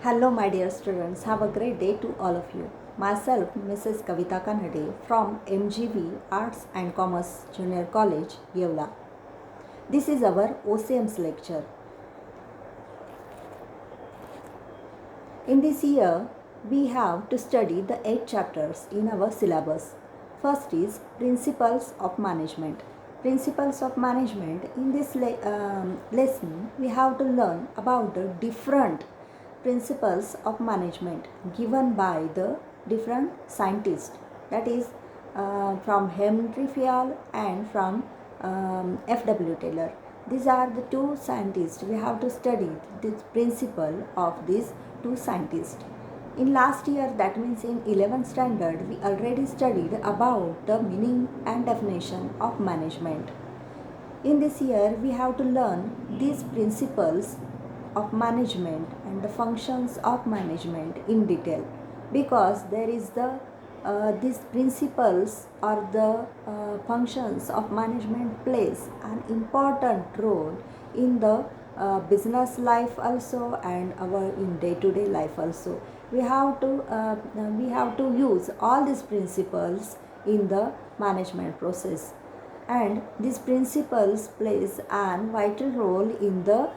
Hello, my dear students. Have a great day to all of you. Myself, Mrs. Kavita Kanade from MGV Arts and Commerce Junior College, Yevla. This is our OCM's lecture. In this year, we have to study the 8 chapters in our syllabus. First is Principles of Management. Principles of Management. In this lesson, we have to learn about the different principles of management given by the different scientists. That is from Henry Fayol and from F.W. Taylor. These are the two scientists. We have to study this principle of these two scientists. In last year, that means in 11th standard, we already studied about the meaning and definition of management. In this year, we have to learn these principles of management and the functions of management in detail, because there is these principles or the functions of management plays an important role in the business life also and our in day-to-day life also. We have to use all these principles in the management process, and these principles plays an vital role in the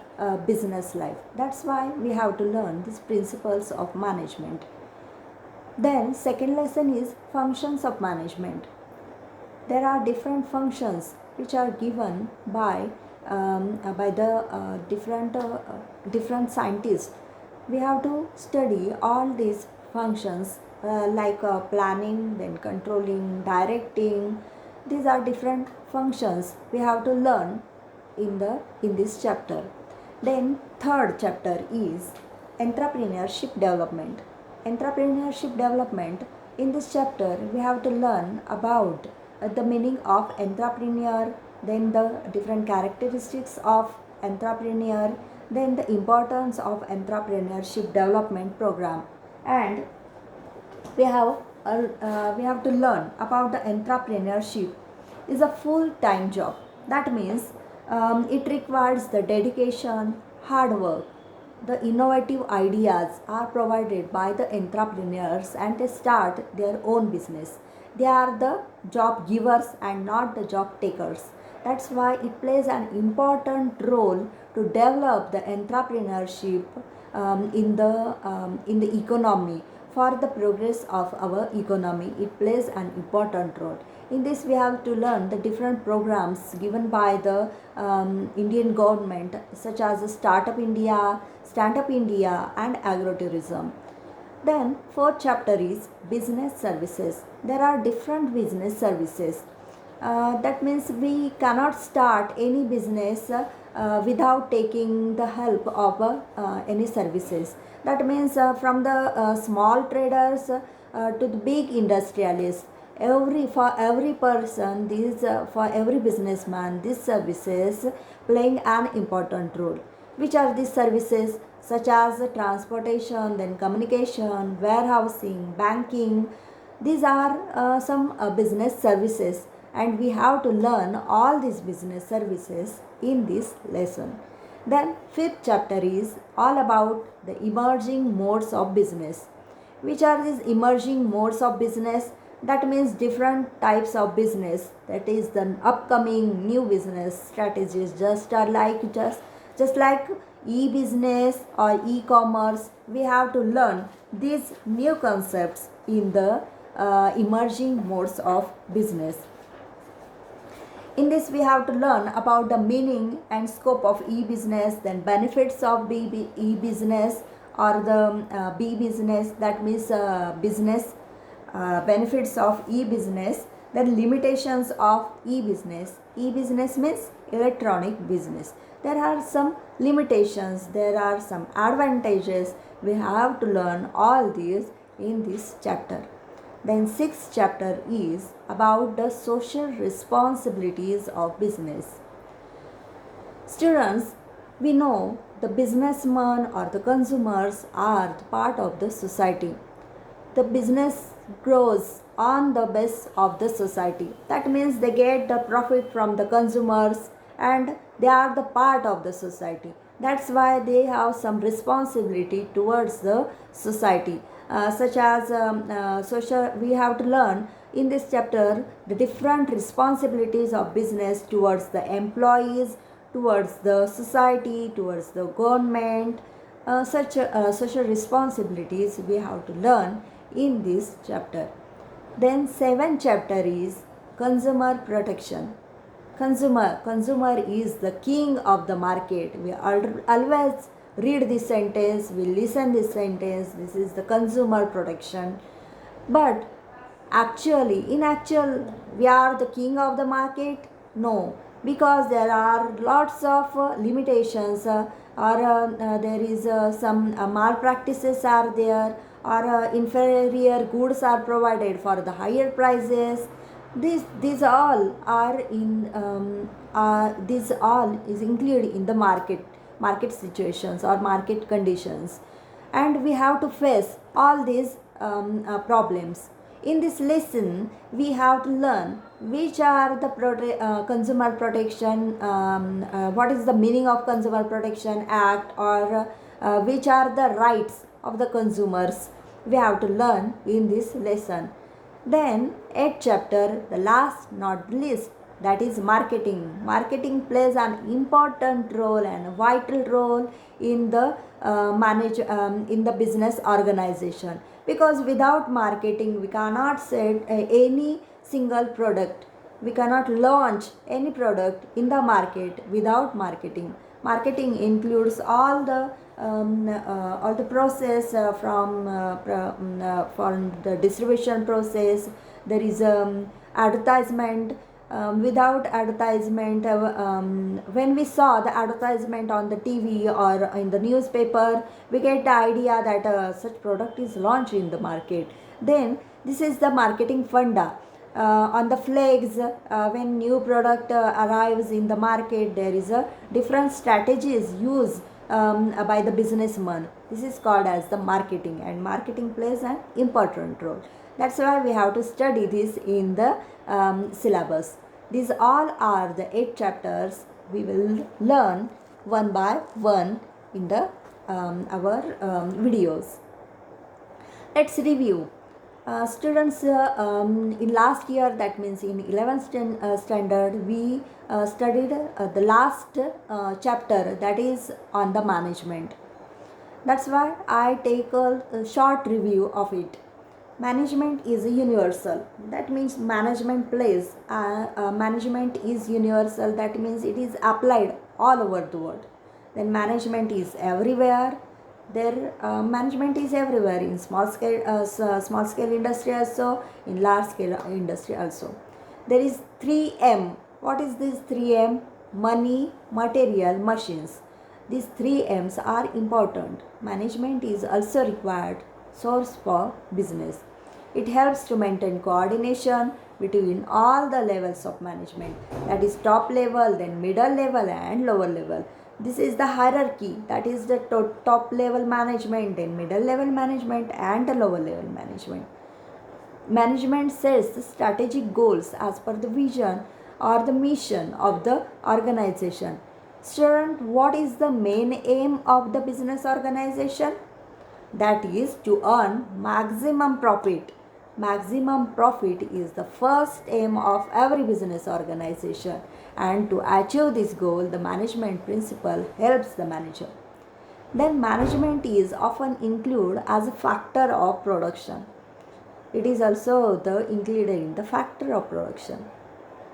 business life. That's why we have to learn these principles of management. Then second lesson is functions of management. There are different functions which are given by the different scientists. We have to study all these functions like planning, then controlling, directing. These are different functions we have to learn in this chapter. Then third chapter is entrepreneurship development. Entrepreneurship development. In this chapter, we have to learn about the meaning of entrepreneur, then the different characteristics of entrepreneur, then the importance of entrepreneurship development program, and we have we have to learn about the entrepreneurship is a full-time job. That means it requires the dedication, hard work. The innovative ideas are provided by the entrepreneurs and they start their own business. They are the job givers and not the job takers. That's why it plays an important role to develop the entrepreneurship in the economy. For the progress of our economy, it plays an important role. In this, we have to learn the different programs given by the Indian government, such as Startup India, Stand Up India, and Agro-tourism. Then fourth chapter is business services. There are different business services. That means we cannot start any business without taking the help of any services. That means from the small traders to the big industrialists, for every person, these for every businessman, these services playing an important role. Which are these services? Such as transportation, then communication, warehousing, banking. These are some business services, and we have to learn all these business services in this lesson. Then fifth chapter is all about the emerging modes of business. Which are these emerging modes of business? That means different types of business, that is the upcoming new business strategies, just like e-business or e-commerce. We have to learn these new concepts in the emerging modes of business. In this, we have to learn about the meaning and scope of e-business, then benefits of e-business or the b-business, that means business benefits of e-business, then limitations of e-business. E-business means electronic business. There are some limitations, there are some advantages. We have to learn all these in this chapter. Then sixth chapter is about the social responsibilities of business. Students, we know the businessmen or the consumers are part of the society. The business grows on the base of the society. That means they get the profit from the consumers and they are the part of the society. That's why they have some responsibility towards the society, such as social. We have to learn in this chapter the different responsibilities of business towards the employees, towards the society, towards the government. Such social responsibilities we have to learn in this chapter. Then seventh chapter is consumer protection. Consumer is the king of the market. We always read this sentence, we listen this sentence. This is the consumer protection. But in actual, we are the king of the market? No, because there are lots of limitations, or there is some malpractices are there, or inferior goods are provided for the higher prices. These all are in this all is included in the market situations or market conditions, and we have to face all these problems. In this lesson, we have to learn which are the consumer protection, what is the meaning of Consumer Protection Act, or which are the rights of the consumers. We have to learn in this lesson. Then, 8th chapter, the last not least, that is marketing. Marketing plays an important role and a vital role in the in the business organization, because without marketing we cannot sell any single product. We cannot launch any product in the market without marketing. Marketing includes all the process from the distribution process. There is advertisement. Without advertisement, when we saw the advertisement on the TV or in the newspaper, we get the idea that such product is launched in the market. Then this is the marketing funda. On the flags, when new product arrives in the market, there is a different strategies used by the businessman. This is called as the marketing, and marketing plays an important role. That's why we have to study this in the syllabus. These all are the 8 chapters. We will learn one by one in the our videos. Let's review. Students, in last year, that means in 11th standard, we studied the last chapter, that is on the management. That's why I take a short review of it. Management is universal. That means management plays. Management is universal. That means it is applied all over the world. Then management is everywhere. Management is everywhere in small scale industry also, in large scale industry also. There is 3M. What is this 3M? Money, material, machines. These 3 M's are important. Management is also required source for business. It helps to maintain coordination between all the levels of management, that is top level, then middle level and lower level. This is the hierarchy, that is the top level management, then middle level management and the lower level management. Management sets the strategic goals as per the vision or the mission of the organization. Student, what is the main aim of the business organization? That is to earn maximum profit. Maximum profit is the first aim of every business organization, and to achieve this goal, the management principle helps the manager. Then management is often included as a factor of production. It is also included in the factor of production.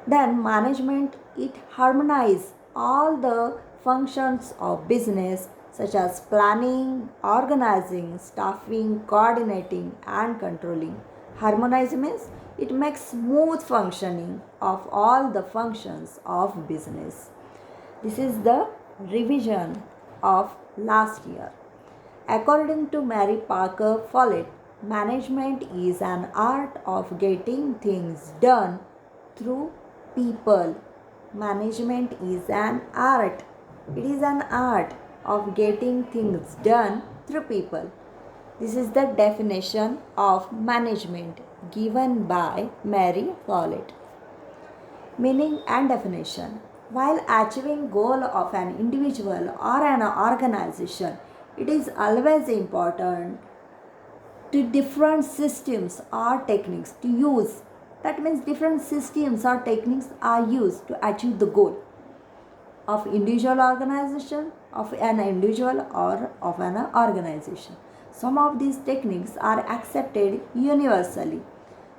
Then management, it harmonizes all the functions of business, such as planning, organizing, staffing, coordinating and controlling. Harmonize means it makes smooth functioning of all the functions of business. This is the revision of last year. According to Mary Parker Follett, management is an art of getting things done through people. Management is an art. It is an art of getting things done through people. This is the definition of management given by Mary Follett. Meaning and definition. While achieving goal of an individual or an organization, it is always important to different systems or techniques to use. That means different systems or techniques are used to achieve the goal of individual organization, of an individual or of an organization. Some of these techniques are accepted universally.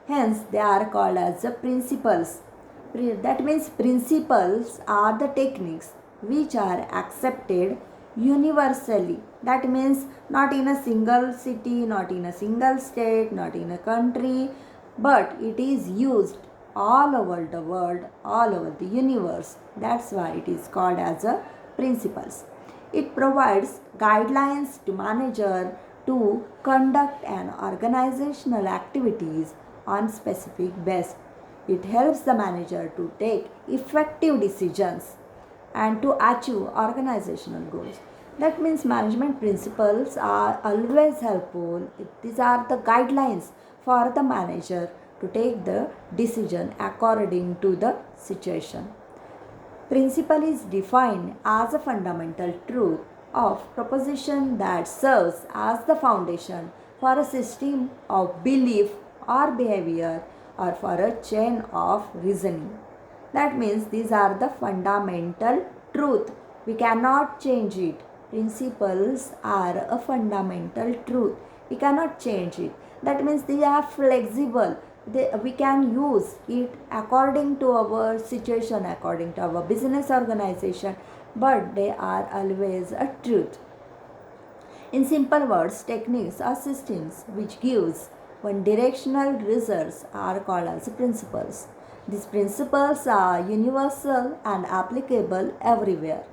Hence, they are called as the principles. That means principles are the techniques which are accepted universally. That means not in a single city, not in a single state, not in a country, but it is used all over the world, all over the universe. That's why it is called as a principles. It provides guidelines to manager to conduct an organizational activities on specific basis. It helps the manager to take effective decisions and to achieve organizational goals. That means management principles are always helpful. These are the guidelines for the manager to take the decision according to the situation. Principle is defined as a fundamental truth of proposition that serves as the foundation for a system of belief or behavior or for a chain of reasoning. That means these are the fundamental truth. We cannot change it. Principles are a fundamental truth. We cannot change it. That means they are flexible. We can use it according to our situation, according to our business organization, but they are always a truth. In simple words, techniques or systems which gives one directional results are called as principles. These principles are universal and applicable everywhere.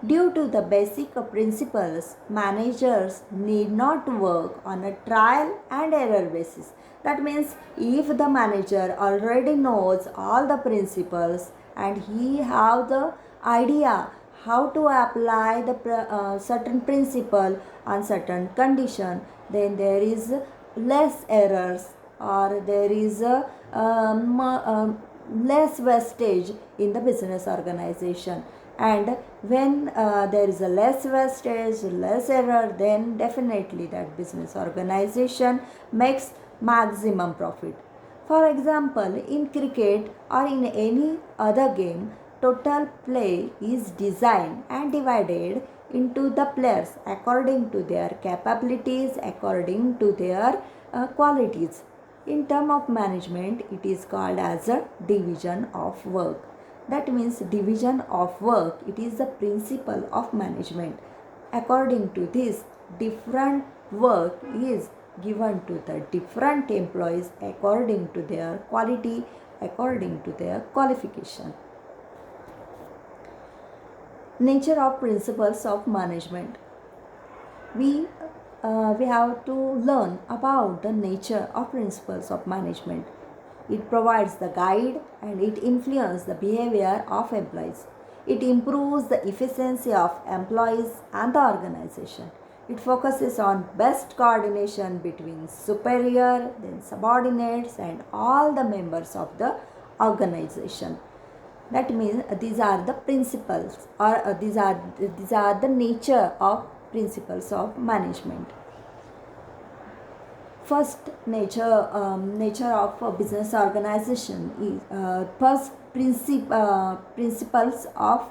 Due to the basic principles, managers need not work on a trial and error basis. That means if the manager already knows all the principles and he have the idea how to apply the certain principle on certain condition, then there is less errors or there is a less wastage in the business organization. And when there is a less wastage, less error, then definitely that business organization makes maximum profit. For example, in cricket or in any other game, total play is designed and divided into the players according to their capabilities, according to their qualities. In term of management, it is called as a division of work. That means division of work, it is the principle of management. According to this, different work is given to the different employees according to their quality, according to their qualification. Nature of principles of management. We have to learn about the nature of principles of management. It provides the guide and it influences the behavior of employees. It improves the efficiency of employees and the organization. It focuses on best coordination between superior, then subordinates, and all the members of the organization. That means these are the principles or these are the nature of principles of management. First nature of a business organization is first principles of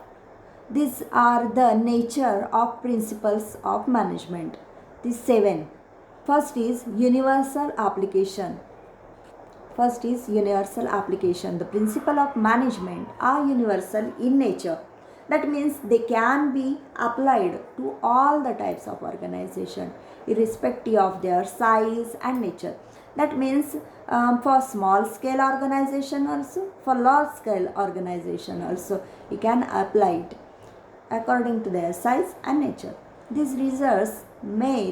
these are the nature of principles of management. These seven. First is universal application. First is universal application. The principle of management are universal in nature. That means they can be applied to all the types of organization irrespective of their size and nature. That means for small scale organization also, for large scale organization also, you can apply it according to their size and nature. Their results may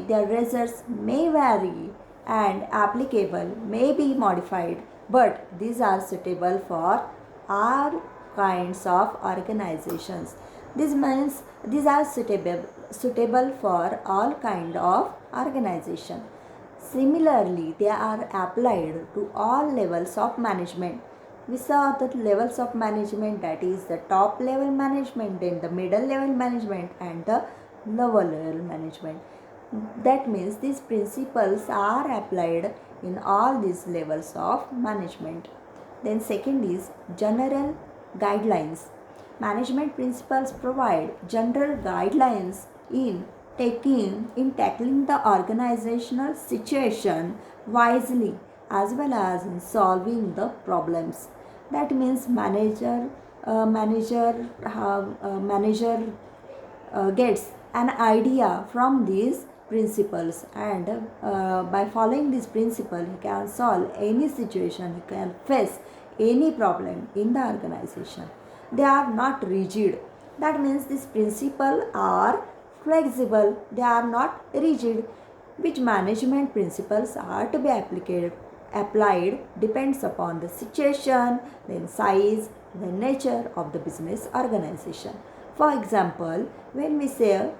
vary and applicable may be modified, but these are suitable for all kinds of organizations. This means these are suitable for all kind of organization. Similarly, they are applied to all levels of management. we saw the levels of management, that is the top level management, then the middle level management and the lower level management. That means these principles are applied in all these levels of management. Then second is general guidelines. Management principles provide general guidelines in tackling the organizational situation wisely as well as in solving the problems. That means manager gets an idea from these principles, and by following this principle he can solve any situation, he can face any problem in the organization. They are not rigid. That means these principles are flexible, they are not rigid. Which management principles are to be applied depends upon the situation, then size, the nature of the business organization. For example, when we say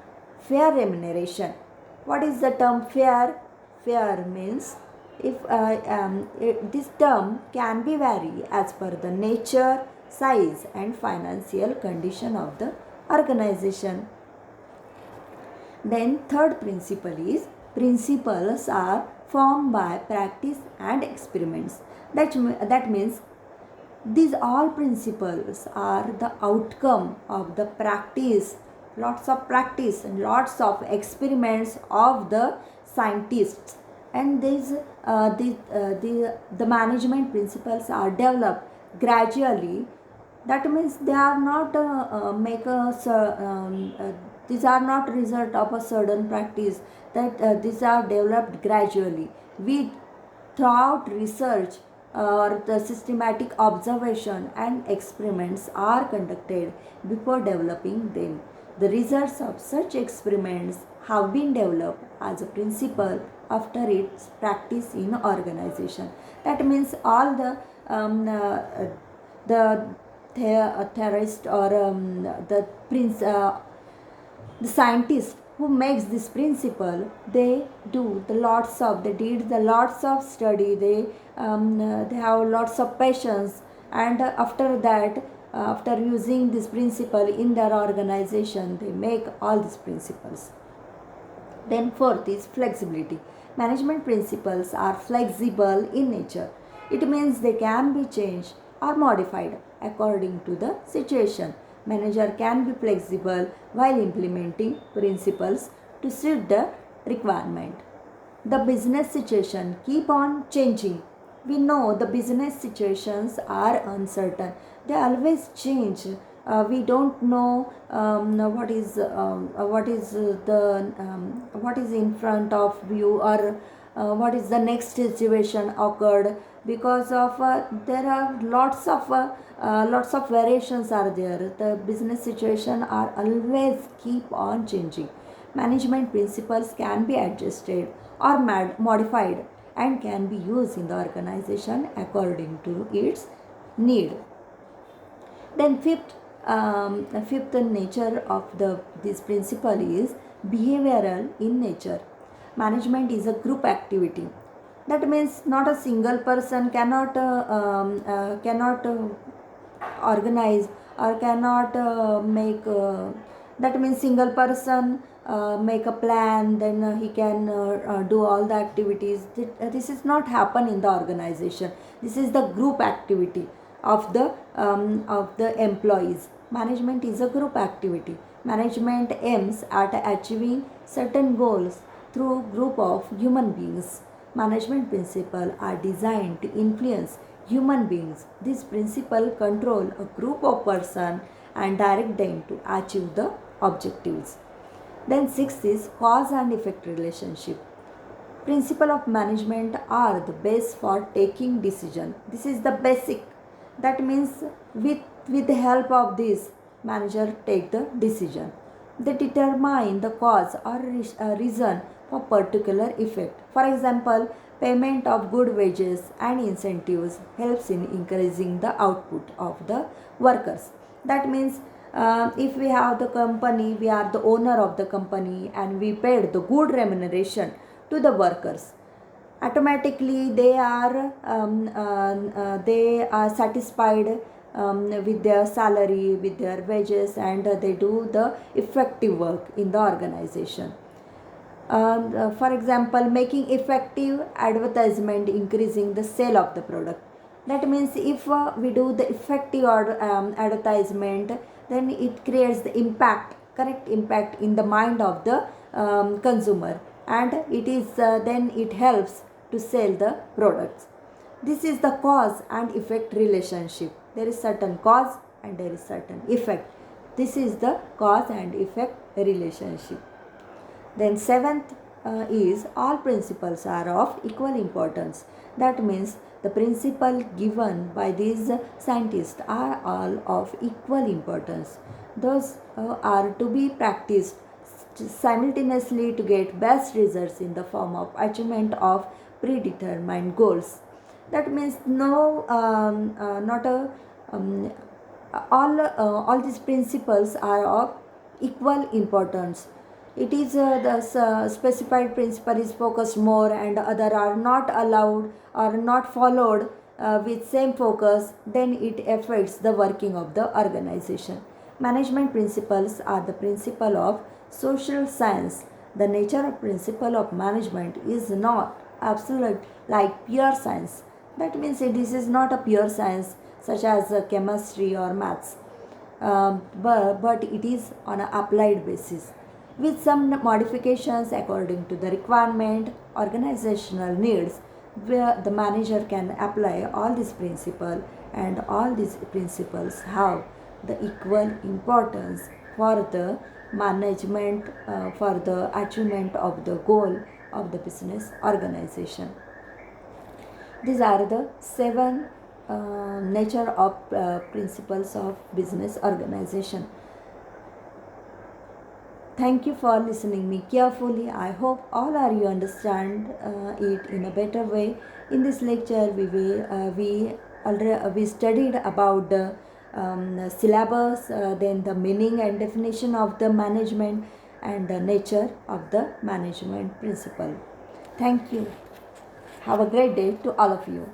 fair remuneration, what is the term fair? Fair means this term can be vary as per the nature, size and financial condition of the organization. Then third principle is principles are formed by practice and experiments. That means these all principles are the outcome of the practice, lots of practice and lots of experiments of the scientists. And the management principles are developed gradually. That means they are not these are not result of a sudden practice, that these are developed gradually with throughout research or the systematic observation and experiments are conducted before developing them. The results of such experiments have been developed as a principle after its practice in organization. That means all the theorist or the scientist who makes this principle, they did the lots of study, they have lots of patience, and after that after using this principle in their organization, they make all these principles. Then fourth is flexibility. Management principles are flexible in nature. It means they can be changed or modified according to the situation. Manager can be flexible while implementing principles to suit the requirement. The business situation keep on changing. We know the business situations are uncertain. They always change. We don't know what is in front of you, or what is the next situation occurred, because of there are lots of variations are there. The business situation are always keep on changing. Management principles can be adjusted or modified and can be used in the organization according to its need. Then fifth nature of this principle is behavioral in nature. Management is a group activity. That means not a single person cannot organize or cannot make. That means single person make a plan, then he can do all the activities. This is not happen in the organization. This is the group activity of the employees. Management is a group activity. Management aims at achieving certain goals through group of human beings. Management principles are designed to influence human beings. This principle control a group of persons and direct them to achieve the objectives. Then sixth is cause and effect relationship. Principle of management are the base for taking decision. This is the basic. That means with the help of this, manager take the decision. They determine the cause or reason for particular effect. For example, payment of good wages and incentives helps in increasing the output of the workers. That means if we have the company, we are the owner of the company and we paid the good remuneration to the workers. automatically they are satisfied with their salary, with their wages, and they do the effective work in the organization. For example, making effective advertisement, increasing the sale of the product. That means if we do the effective advertisement, then it creates the impact, correct impact in the mind of the consumer, and it is then it helps to sell the products. This is the cause and effect relationship. There is certain cause and there is certain effect. This is the cause and effect relationship. Then seventh is all principles are of equal importance. That means the principle given by these scientists are all of equal importance. Those are to be practiced simultaneously to get best results in the form of achievement of predetermined goals. That means no, not a all these principles are of equal importance. It is the specified principle is focused more and other are not allowed or not followed with same focus, then it affects the working of the organization. Management principles are the principle of social science. The nature of principle of management is not absolute like pure science. That means this is not a pure science such as chemistry or maths, but it is on an applied basis with some modifications according to the requirement, organizational needs, where the manager can apply all these principles, and all these principles have the equal importance for the management, for the achievement of the goal of the business organization. These are the seven nature of principles of business organization. Thank you for listening me carefully. I hope all of you understand it in a better way. In this lecture, we studied about the syllabus, then the meaning and definition of the management, and the nature of the management principle. Thank you. Have a great day to all of you.